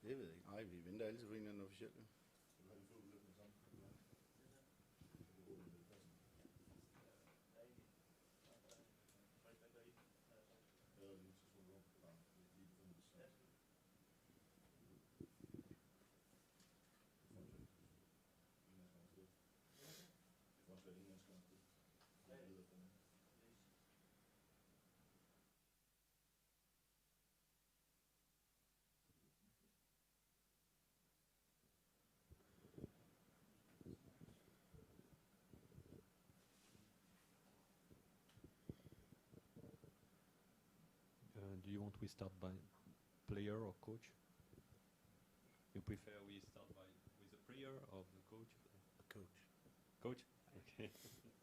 Det ved jeg ikke. Nej, vi venter altid på en eller anden officiel. Ja. Do you want we start by player or coach? You prefer we start by with the player or the coach? A coach. Coach? Okay. So please,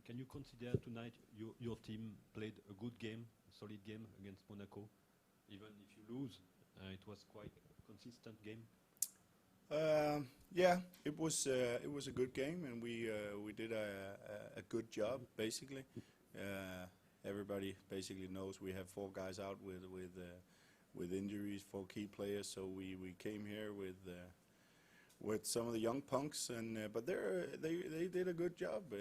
can you consider tonight your team played a good game, a solid game against Monaco? Even if you lose, it was quite consistent game. Yeah, it was a good game, and we did a good job basically. Everybody basically knows we have 4 guys out with injuries, 4 key players. So we came here with some of the young punks, and but they did a good job.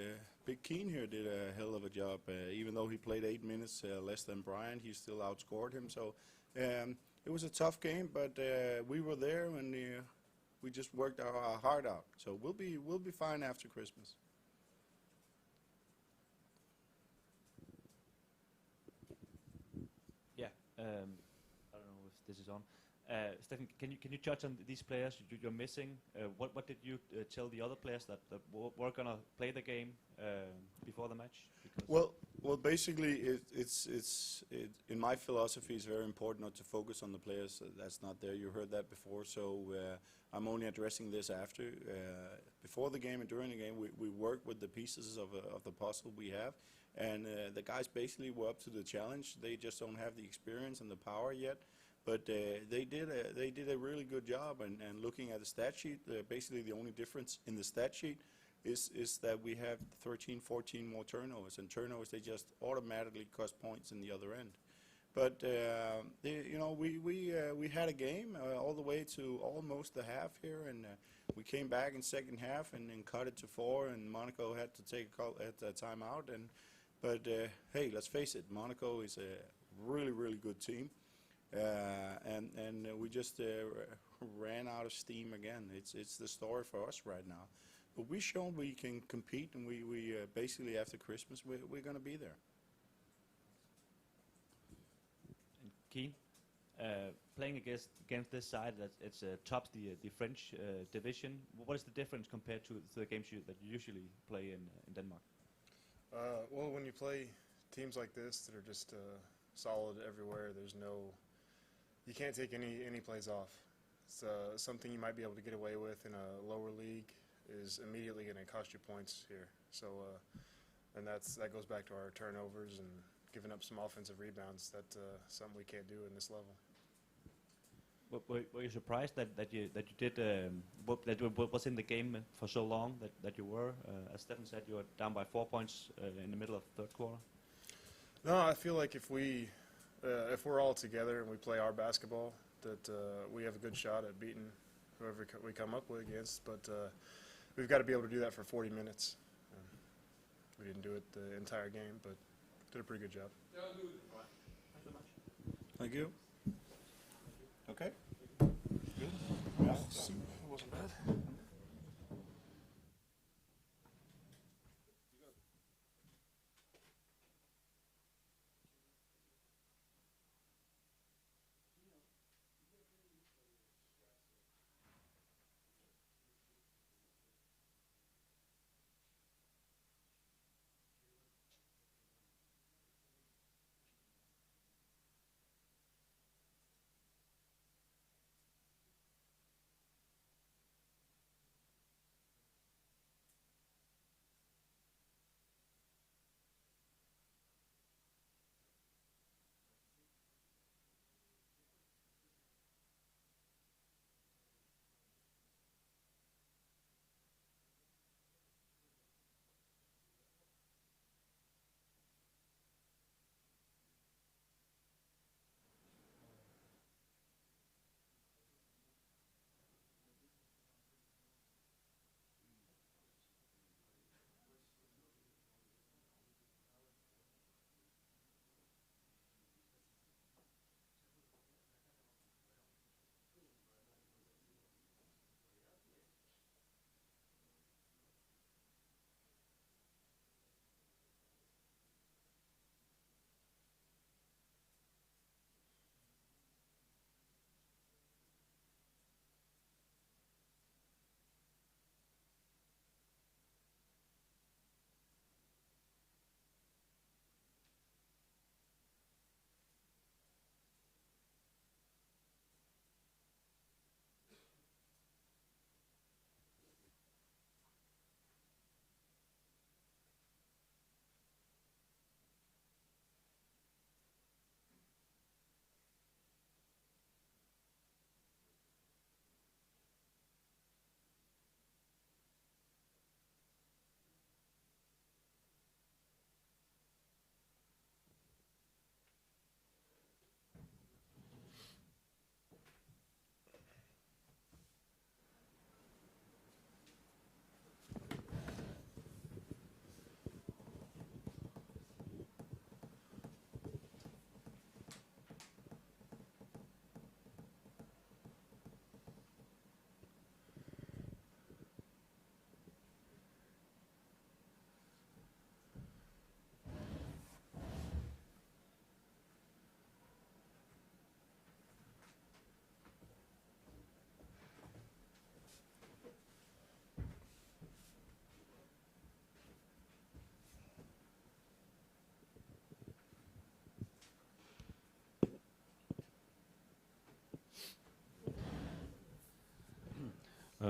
Big Keen here did a hell of a job. Even though he played 8 minutes less than Brian, he still outscored him. So it was a tough game, but we were there, and we just worked our heart out. So we'll be fine after Christmas. Yeah, I don't know if this is on. Stefan, can you touch on these players you're missing? What did you tell the other players that were gonna play the game before the match? Because Well, basically, in my philosophy, it's very important not to focus on the players that's not there. You heard that before, so I'm only addressing this after. Before the game and during the game, we work with the pieces of the puzzle we have, and the guys basically were up to the challenge. They just don't have the experience and the power yet. But they did a really good job, and looking at the stat sheet, basically the only difference in the stat sheet is that we have 13, 14 more turnovers, and turnovers, they just automatically cost points in the other end. But we had a game all the way to almost the half here, and we came back in second half and cut it to 4, and Monaco had to take a timeout. But hey, let's face it, Monaco is a really good team. And we just ran out of steam again. It's the story for us right now. But we shown we can compete, and we basically after Christmas we're going to be there. and Keen, playing against this side that it's tops the French division. What is the difference compared to the games that you usually play in Denmark? Well, when you play teams like this that are just solid everywhere, you can't take any plays off. It's something you might be able to get away with in a lower league is immediately going to cost you points here. So, and that goes back to our turnovers and giving up some offensive rebounds. That's something we can't do in this level. Were you surprised that you did that was in the game for so long that you were? As Stefan said, you were down by 4 points in the middle of the third quarter. No, I feel like if we're all together and we play our basketball, that we have a good shot at beating whoever we come up with against. But we've got to be able to do that for 40 minutes. We didn't do it the entire game, but did a pretty good job. Thank you. Okay. Good. Yeah, it wasn't bad.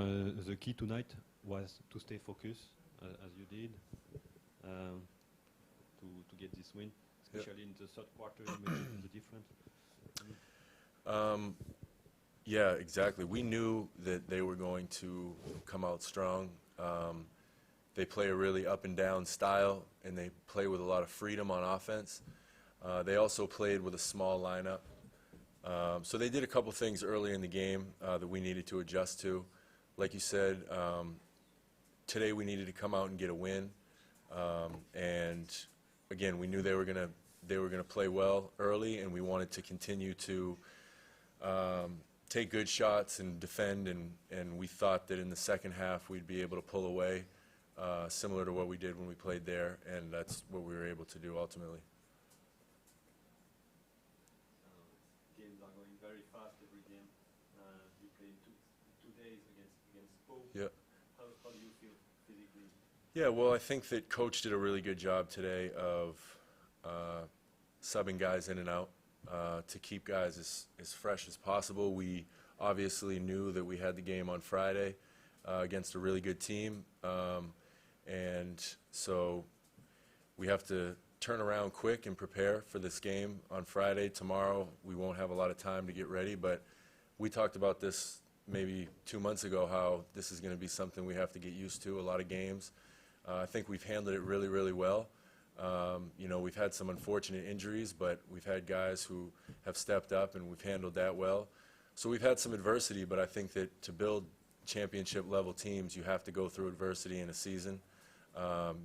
the key tonight was to stay focused, as you did, to get this win, especially in the third quarter. You made the difference. Yeah, exactly. We knew that they were going to come out strong. They play a really up and down style, and they play with a lot of freedom on offense. They also played with a small lineup. So they did a couple things early in the game that we needed to adjust to. Like you said, today we needed to come out and get a win. And again, we knew they were gonna play well early, and we wanted to continue to take good shots and defend. And we thought that in the second half we'd be able to pull away, similar to what we did when we played there, and that's what we were able to do ultimately. Games are going very fast every game. You play in two days against Pau. Yeah. How do you feel physically? Yeah, well, I think that Coach did a really good job today of subbing guys in and out to keep guys as fresh as possible. We obviously knew that we had the game on Friday against a really good team, and so we have to turn around quick and prepare for this game on Friday. Tomorrow we won't have a lot of time to get ready, but we talked about this maybe 2 months ago, how this is going to be something we have to get used to, a lot of games. I think we've handled it really, really well. You know, we've had some unfortunate injuries, but we've had guys who have stepped up, and we've handled that well. So we've had some adversity, but I think that to build championship-level teams, you have to go through adversity in a season.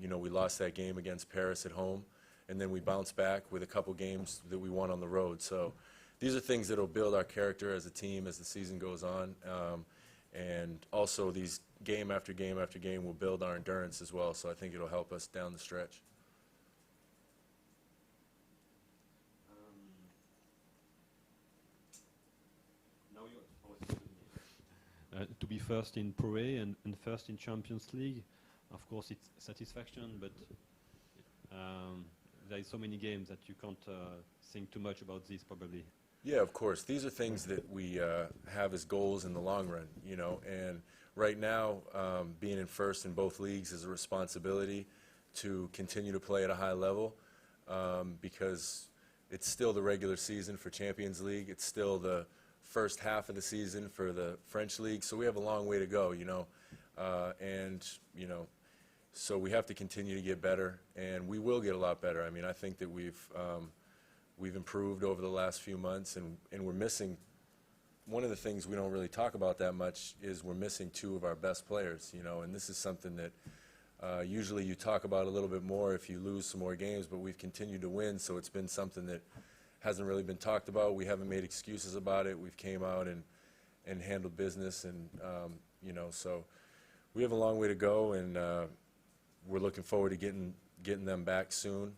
You know, we lost that game against Paris at home, and then we bounced back with a couple games that we won on the road. So these are things that will build our character as a team as the season goes on. And also these game after game after game will build our endurance as well. So I think it'll help us down the stretch. Now to be first in Pro A and first in Champions League, of course it's satisfaction, but there is so many games that you can't think too much about this probably. Yeah, of course. These are things that we have as goals in the long run, you know. And right now, being in first in both leagues is a responsibility to continue to play at a high level, because it's still the regular season for Champions League. It's still the first half of the season for the French League. So we have a long way to go, you know. And, you know, so we have to continue to get better, and we will get a lot better. I mean, I think that we've improved over the last few months, and we're missing, one of the things we don't really talk about that much is we're missing two of our best players, you know, and this is something that usually you talk about a little bit more if you lose some more games, but we've continued to win, so it's been something that hasn't really been talked about. We haven't made excuses about it. We've came out and handled business, and, you know, so we have a long way to go, and we're looking forward to getting them back soon,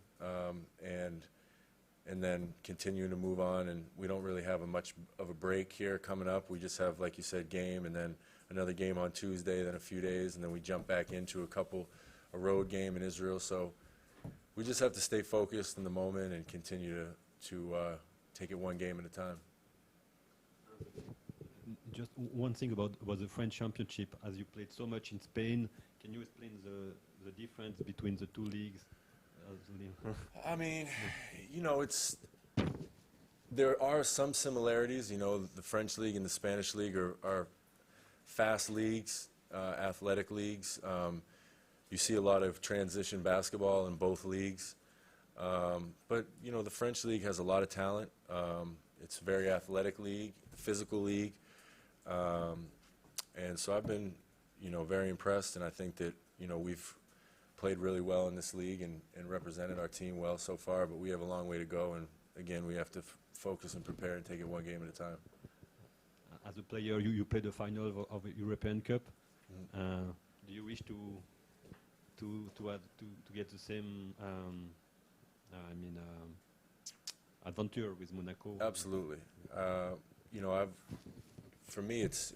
and then continuing to move on. And we don't really have much of a break here coming up. We just have, like you said, game, and then another game on Tuesday, then a few days, and then we jump back into a road game in Israel. So we just have to stay focused in the moment and continue to take it one game at a time. Just one thing about the French Championship, as you played so much in Spain, can you explain the difference between the two leagues? I mean, you know, there are some similarities. You know, the French league and the Spanish league are fast leagues, athletic leagues. You see a lot of transition basketball in both leagues. But, you know, the French league has a lot of talent. It's a very athletic league, physical league. And so I've been, you know, very impressed, and I think that, you know, we've played really well in this league and represented our team well so far, but we have a long way to go, and again, we have to focus and prepare and take it one game at a time. As a player, you played the final of the European Cup. Mm-hmm. Do you wish to get the same adventure with Monaco? Absolutely. You know, for me, it's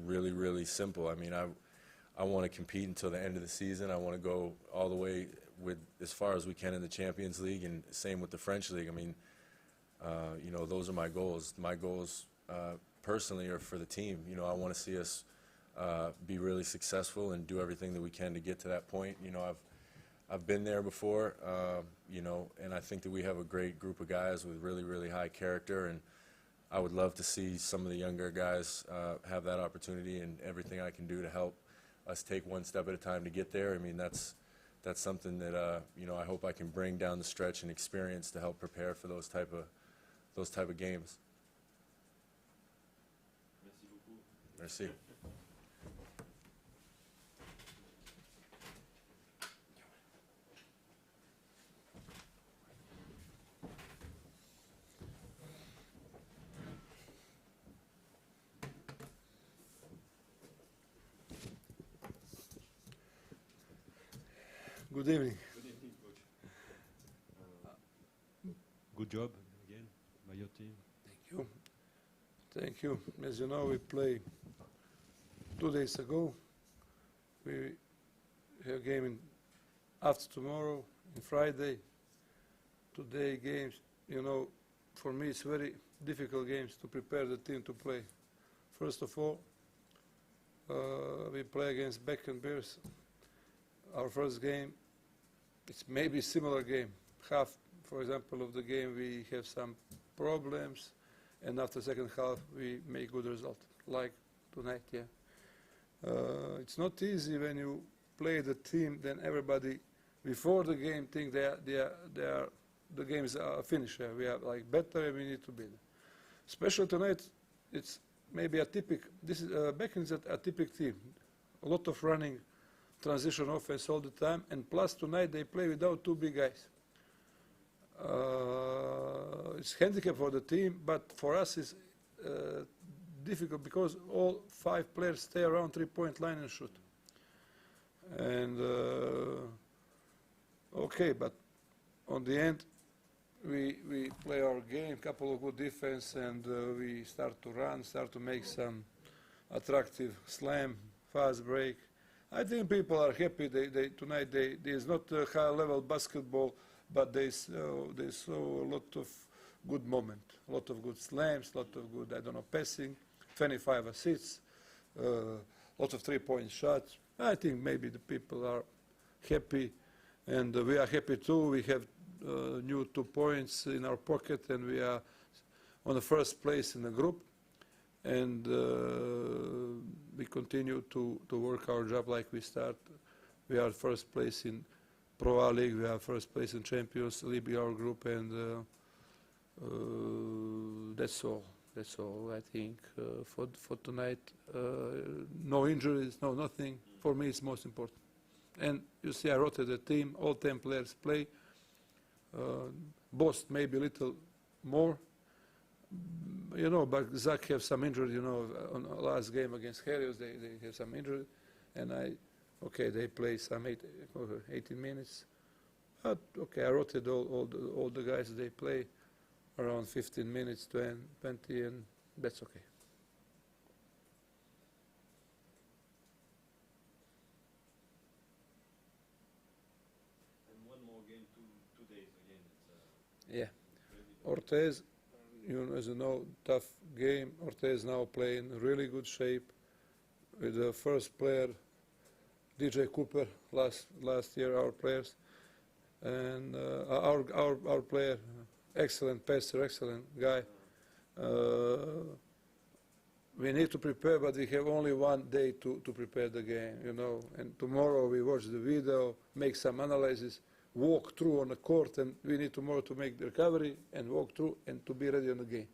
really, really simple. I mean, I want to compete until the end of the season. I want to go all the way with as far as we can in the Champions League, and same with the French League. I mean, you know, those are my goals. My goals personally are for the team. You know, I want to see us be really successful and do everything that we can to get to that point. You know, I've been there before, you know, and I think that we have a great group of guys with really, really high character, and I would love to see some of the younger guys have that opportunity, and everything I can do to help us take one step at a time to get there. I mean, that's something that you know, I hope I can bring down the stretch and experience to help prepare for those type of games. Merci beaucoup. Merci. Good evening. Good evening, coach. Good job again by your team. Thank you. Thank you. As you know, we play 2 days ago. We have a game in after tomorrow, in Friday. Today games, you know, for me it's very difficult games to prepare the team to play. First of all, we play against Bakken Bears. Our first game, it's maybe similar game. Half, for example, of the game we have some problems, and after second half we make good result, like tonight. Yeah, it's not easy when you play the team. Then everybody before the game think the games are finished. Yeah. We are like better, and we need to be there. Especially tonight, it's maybe atypical. This is Bakken is a typical team. A lot of running, transition offense all the time, and plus tonight they play without two big guys. It's handicap for the team, but for us it's difficult because all 5 players stay around 3-point line and shoot. And okay, but on the end we play our game, couple of good defense, and we start to run, start to make some attractive slam, fast break. I think people are happy. Tonight there's not a high-level basketball, but they saw a lot of good moment, a lot of good slams, a lot of good, I don't know, passing, 25 assists, lot of 3-point shots. I think maybe the people are happy, and we are happy too. We have new 2 points in our pocket, and we are on the first place in the group. And we continue to work our job like we start. We are first place in Pro A League, we are first place in Champions League, our group, and that's all. That's all, I think, for tonight. No injuries, no nothing. For me, it's most important. And you see, I rotated the team, all 10 players play. Bost maybe a little more. You know, but Zach have some injury, you know, on the last game against Helios, they have some injury. And okay, they play some 18 minutes. But okay, I rotated all the guys, they play around 15 minutes, 20, and that's okay. And one more game, 2 days again. Yeah. Ortez, as you know, tough game. Ortez now playing really good shape with the first player, DJ Cooper, last year, our players, and our player, excellent passer, excellent guy. We need to prepare, but we have only 1 day to prepare the game, you know. And tomorrow we watch the video, make some analysis, walk through on the court, and we need tomorrow to make the recovery and walk through and to be ready on the game.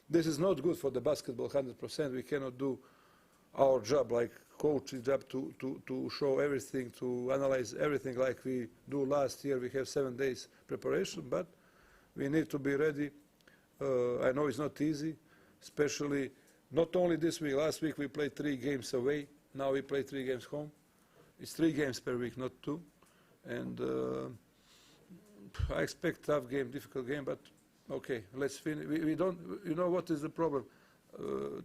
This is not good for the basketball 100%. We cannot do our job like coach's job to show everything, to analyze everything like we do last year. We have 7 days preparation, but we need to be ready. I know it's not easy, especially not only this week. Last week we played 3 games away. Now we play 3 games home. It's 3 games per week, not 2. And I expect tough game, difficult game, but okay, let's finish. We don't, you know what is the problem?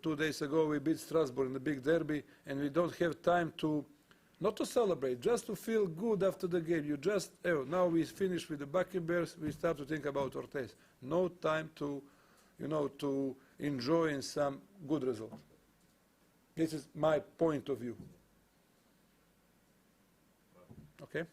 2 days ago we beat Strasbourg in the big derby, and we don't have time to, not to celebrate, just to feel good after the game. You just, now we finish with the Bakken Bears, we start to think about Ortez. No time to, you know, to enjoy in some good result. This is my point of view. Okay?